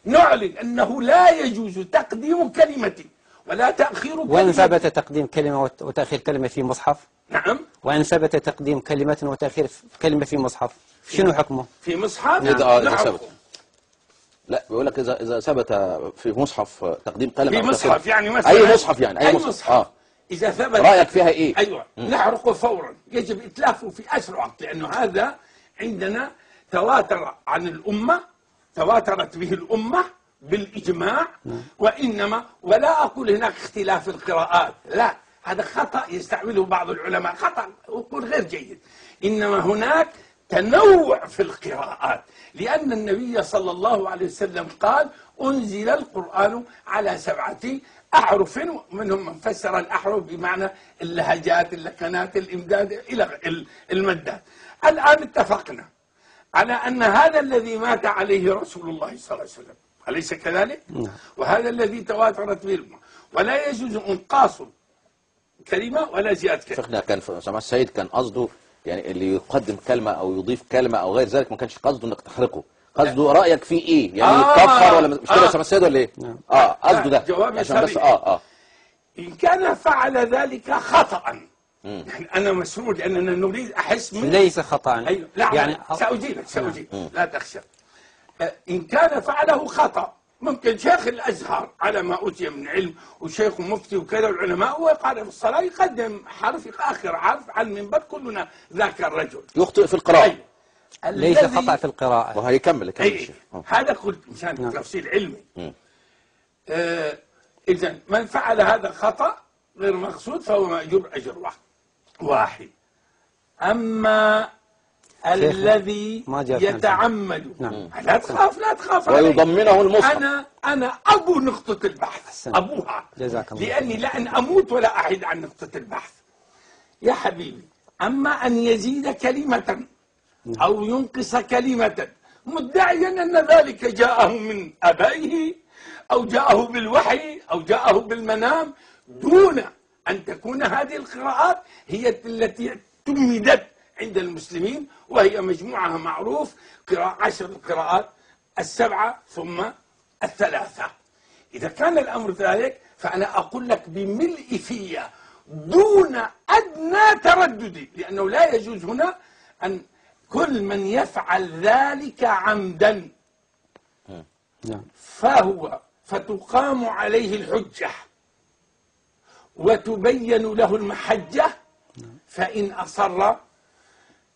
نعلن أنه لا يجوز تقديم كلمة ولا تأخير كلمة. وإن ثبت تقديم كلمة وتأخير كلمة في مصحف؟ نعم. وإن ثبت تقديم كلمة وتأخير كلمة في مصحف شنو حكمه؟ في مصحف؟ إذا ثبت. لا بيقول لك إذا ثبت في مصحف تقديم كلمة في مصحف يعني مثلا أي مصحف يعني أي مصحف. إذا ثبت رأيك فيها إيه؟ أيوة نحرقه فورا، يجب إتلافه في أسرع وقت، لأنه هذا عندنا تواتر عن الأمة، تواترت به الأمة بالإجماع. وإنما ولا أقول هناك اختلاف القراءات، لا، هذا خطأ يستعمله بعض العلماء، خطأ ويقول غير جيد. إنما هناك تنوع في القراءات، لأن النبي صلى الله عليه وسلم قال أنزل القرآن على 7 أحرف، منهم من فسر الأحرف بمعنى اللهجات، اللكنات، الإمداد إلى المدات. الآن اتفقنا على أن هذا الذي مات عليه رسول الله صلى الله عليه وسلم، أليس كذلك؟ وهذا الذي تواترت به الأمة، ولا يجوز إنقاص كلمة ولا زيادة كلمة. شيخنا كان سماحة السيد كان قصده يعني اللي يقدم كلمة أو يضيف كلمة أو غير ذلك ما كانش قصده إنك تحرقه، قصده رأيك فيه إيه؟ يعني يتكفر ولا مش كده يا سماحة السيد ولا إيه؟ قصده ده جواب عشان بس إن كان فعل ذلك خطأ، يعني أنا مسرور لأننا نريد أحس منه ليس خطأ. أيوة. لا يعني سأجيبك لا تخشى. إن كان فعله خطأ، ممكن شيخ الأزهر على ما أوتي من علم وشيخ مفتي وكذا العلماء وقال في الصلاة يقدم حرف آخر حرف على المنبر، كلنا ذاك الرجل يخطئ في القراءة. أيوة. ليس خطأ في القراءة. وهيكمل الشيخ. هذا قلت مشان تفصيل علمي. إذن من فعل هذا خطأ غير مقصود فهو مأجور أجر واحد. أما الذي يتعمد لا تخاف ويضمنه المصحف. أنا أبو نقطة البحث، أبوها، لأني لأن أموت ولا أحيد عن نقطة البحث يا حبيبي. أما أن يزيد كلمة أو ينقص كلمة مدعيا أن ذلك جاءه من أبائه أو جاءه بالوحي أو جاءه بالمنام، دون أن تكون هذه القراءات هي التي تمدت عند المسلمين، وهي مجموعها معروف 10 القراءات 7 ثم 3. إذا كان الأمر ذلك فأنا أقول لك بملء فيا دون أدنى تردد، لأنه لا يجوز هنا أن كل من يفعل ذلك عمدا فتقام عليه الحجة وتبين له المحجة، فإن أصر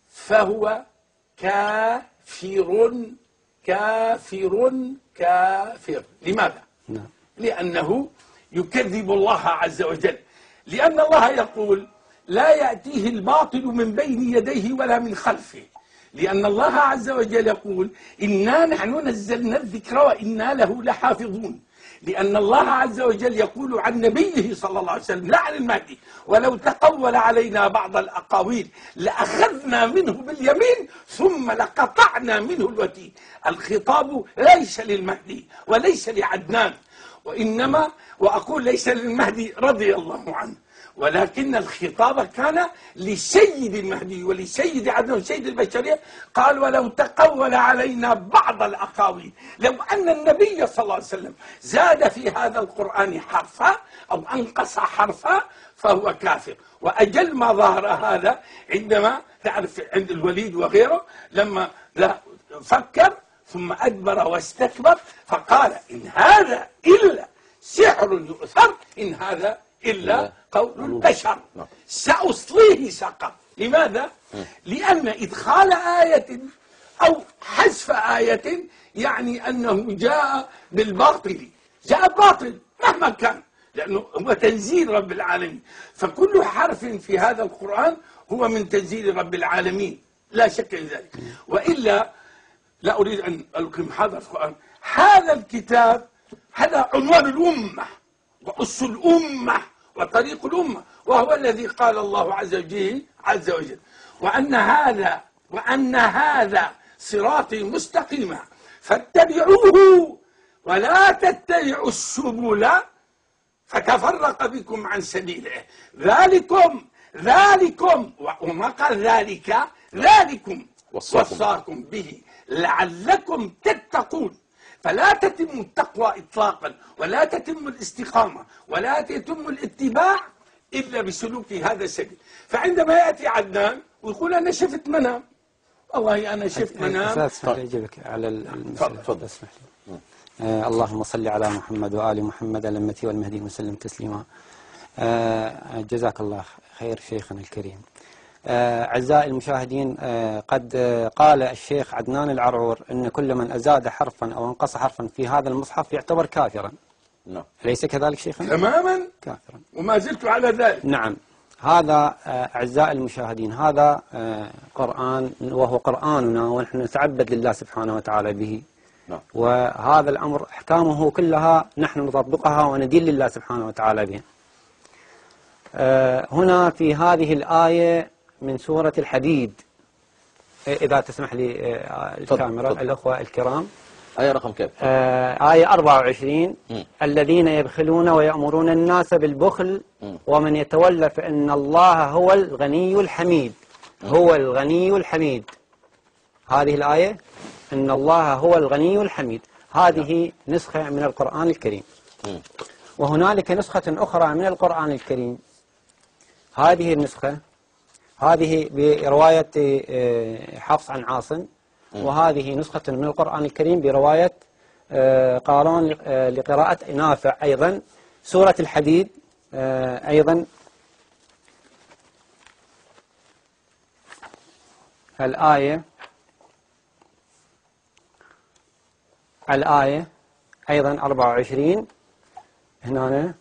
فهو كافر. لماذا؟ لأنه يكذب الله عز وجل، لأن الله يقول لا يأتيه الباطل من بين يديه ولا من خلفه، لأن الله عز وجل يقول إنا نحن نزلنا الذكر وإنا له لحافظون، لأن الله عز وجل يقول عن نبيه صلى الله عليه وسلم لا عن المهدي ولو تقول علينا بعض الأقاويل لأخذنا منه باليمين ثم لقطعنا منه الوتين. الخطاب ليس للمهدي وليس لعدنان، وإنما وأقول ليس للمهدي رضي الله عنه، ولكن الخطاب كان لسيد المهدي ولسيد عدنان وسيد البشرية. قال ولو تقول علينا بعض الأقاويل، لو أن النبي صلى الله عليه وسلم زاد في هذا القرآن حرفا أو أنقص حرفا فهو كافر. وأجل ما ظهر هذا عندما تعرف عند الوليد وغيره لما فكر ثم أدبر واستكبر فقال إن هذا إلا سحر يؤثر، إن هذا إلا قول البشر، سأصليه سقر. لماذا؟ لأن إدخال آية أو حذف آية يعني أنه جاء بالباطل، جاء باطل مهما كان، لأنه هو تنزيل رب العالمين، فكل حرف في هذا القرآن هو من تنزيل رب العالمين لا شك في ذلك. وإلا لا أريد أن ألقي محاضرة في القرآن. هذا الكتاب هذا عنوان الأمة وأس الأمة وطريق الأمة، وهو الذي قال الله عز وجل وأن هذا صراطي مستقيما فاتبعوه ولا تتبعوا السبل فتفرق بكم عن سبيله ذلكم وما قال ذلكم وصاكم به لعلكم تتقون. فلا تتم التقوى إطلاقا، ولا تتم الاستقامة، ولا يتم الاتباع إلا بسلوك هذا السبيل. فعندما يأتي عدنان ويقول أنا شفت منام، والله أنا شفت منام. اسمح لي أجيبك على المسألة. تفضل. اسمح لي. اللهم صل على محمد وآل محمد الأمة والمهدي وسلم تسليما. جزاك الله خير شيخنا الكريم. أعزائي المشاهدين، قد قال الشيخ عدنان العرعور أن كل من أزاد حرفا أو انقص حرفا في هذا المصحف يعتبر كافرا. نعم. أليس كذلك شيخنا؟ تماما كافرا. وما زلت على ذلك. نعم. هذا أعزائي المشاهدين هذا قرآن، وهو قرآننا، ونحن نتعبد لله سبحانه وتعالى به. نعم. وهذا الأمر أحكامه كلها نحن نطبقها وندين لله سبحانه وتعالى بها. هنا في هذه الآية من سورة الحديد، إذا تسمح لي الكاميرا، الأخوة الكرام، آية رقم كام؟ آية 24. الذين يبخلون ويأمرون الناس بالبخل ومن يتولى فإن الله هو الغني الحميد. هو الغني الحميد. هذه الآية إن الله هو الغني الحميد، هذه نسخة من القرآن الكريم. وهنالك نسخة أخرى من القرآن الكريم، هذه النسخة هذه برواية حفص عن عاصم، وهذه نسخة من القرآن الكريم برواية قارون لقراءة نافع أيضا. سورة الحديد أيضا الآية أيضا 24 هنا.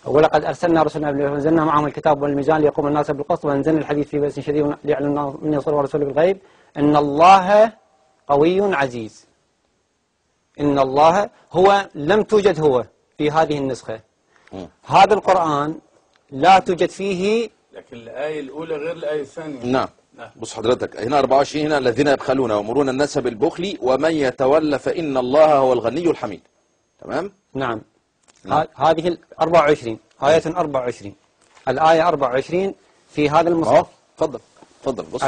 ولقد أرسلنا رسلنا وأنزلنا معهم الكتاب والميزان ليقوم الناس بالقسط وأنزلنا الحديد في بأس شديد ليعلم من يصر ورسوله بالغيب إن الله قوي عزيز. إن الله هو لم توجد هو في هذه النسخة. هذا القرآن لا توجد فيه، لكن الآية الأولى غير الآية الثانية. نعم. بص حضرتك هنا 24 هنا الذين يبخلون ويأمرون الناس بالبخل ومن يتولى فإن الله هو الغني الحميد. تمام؟ نعم. هذه 24 آية 24 الآية 24 في هذا المصحف. تفضل بص.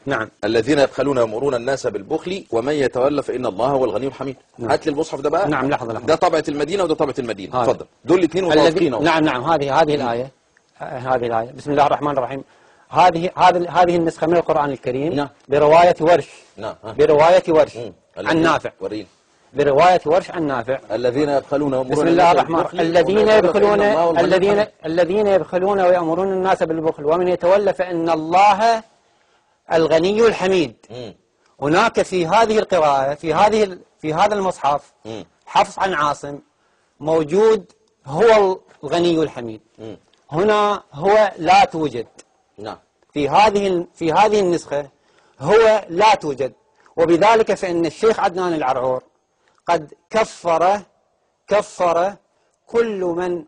نعم. الذين يبخلون ويأمرون الناس بالبخل ومن يتولى فإن الله هو الغني الحميد. نعم. هات لي المصحف ده بقى. نعم لحظة. ده طبعة المدينة وده طبعة المدينة. تفضل. دول الاثنين متوافقين. نعم هذه الآية. هذه الآية. بسم الله الرحمن الرحيم. هذه النسخة من القرآن الكريم. نعم. برواية ورش. نعم. برواية ورش عن نافع. ورين. برواية ورش عن نافع. الذين يبخلون ويأمرون بسم الله الرحمن الرحيم. الذين يبخلون ويأمرون الناس بالبخل ومن يتولى فإن الله الغني الحميد. هناك في هذه القراءة في هذا المصحف حفص عن عاصم موجود هو الغني الحميد. هنا هو لا توجد. نعم. في هذه النسخة هو لا توجد، وبذلك فإن الشيخ عدنان العرعور قد كفر كل من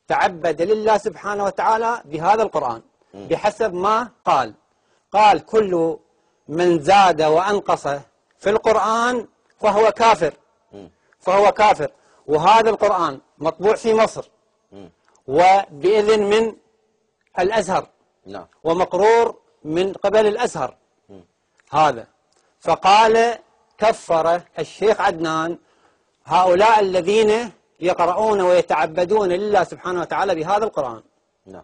تعبد لله سبحانه وتعالى بهذا القرآن بحسب ما قال كل من زاد وأنقص في القرآن فهو كافر. وهذا القرآن مطبوع في مصر وبإذن من الأزهر. نعم. ومقرور من قبل الأزهر. هذا فقال كفر الشيخ عدنان هؤلاء الذين يقرؤون ويتعبدون لله سبحانه وتعالى بهذا القرآن. نعم.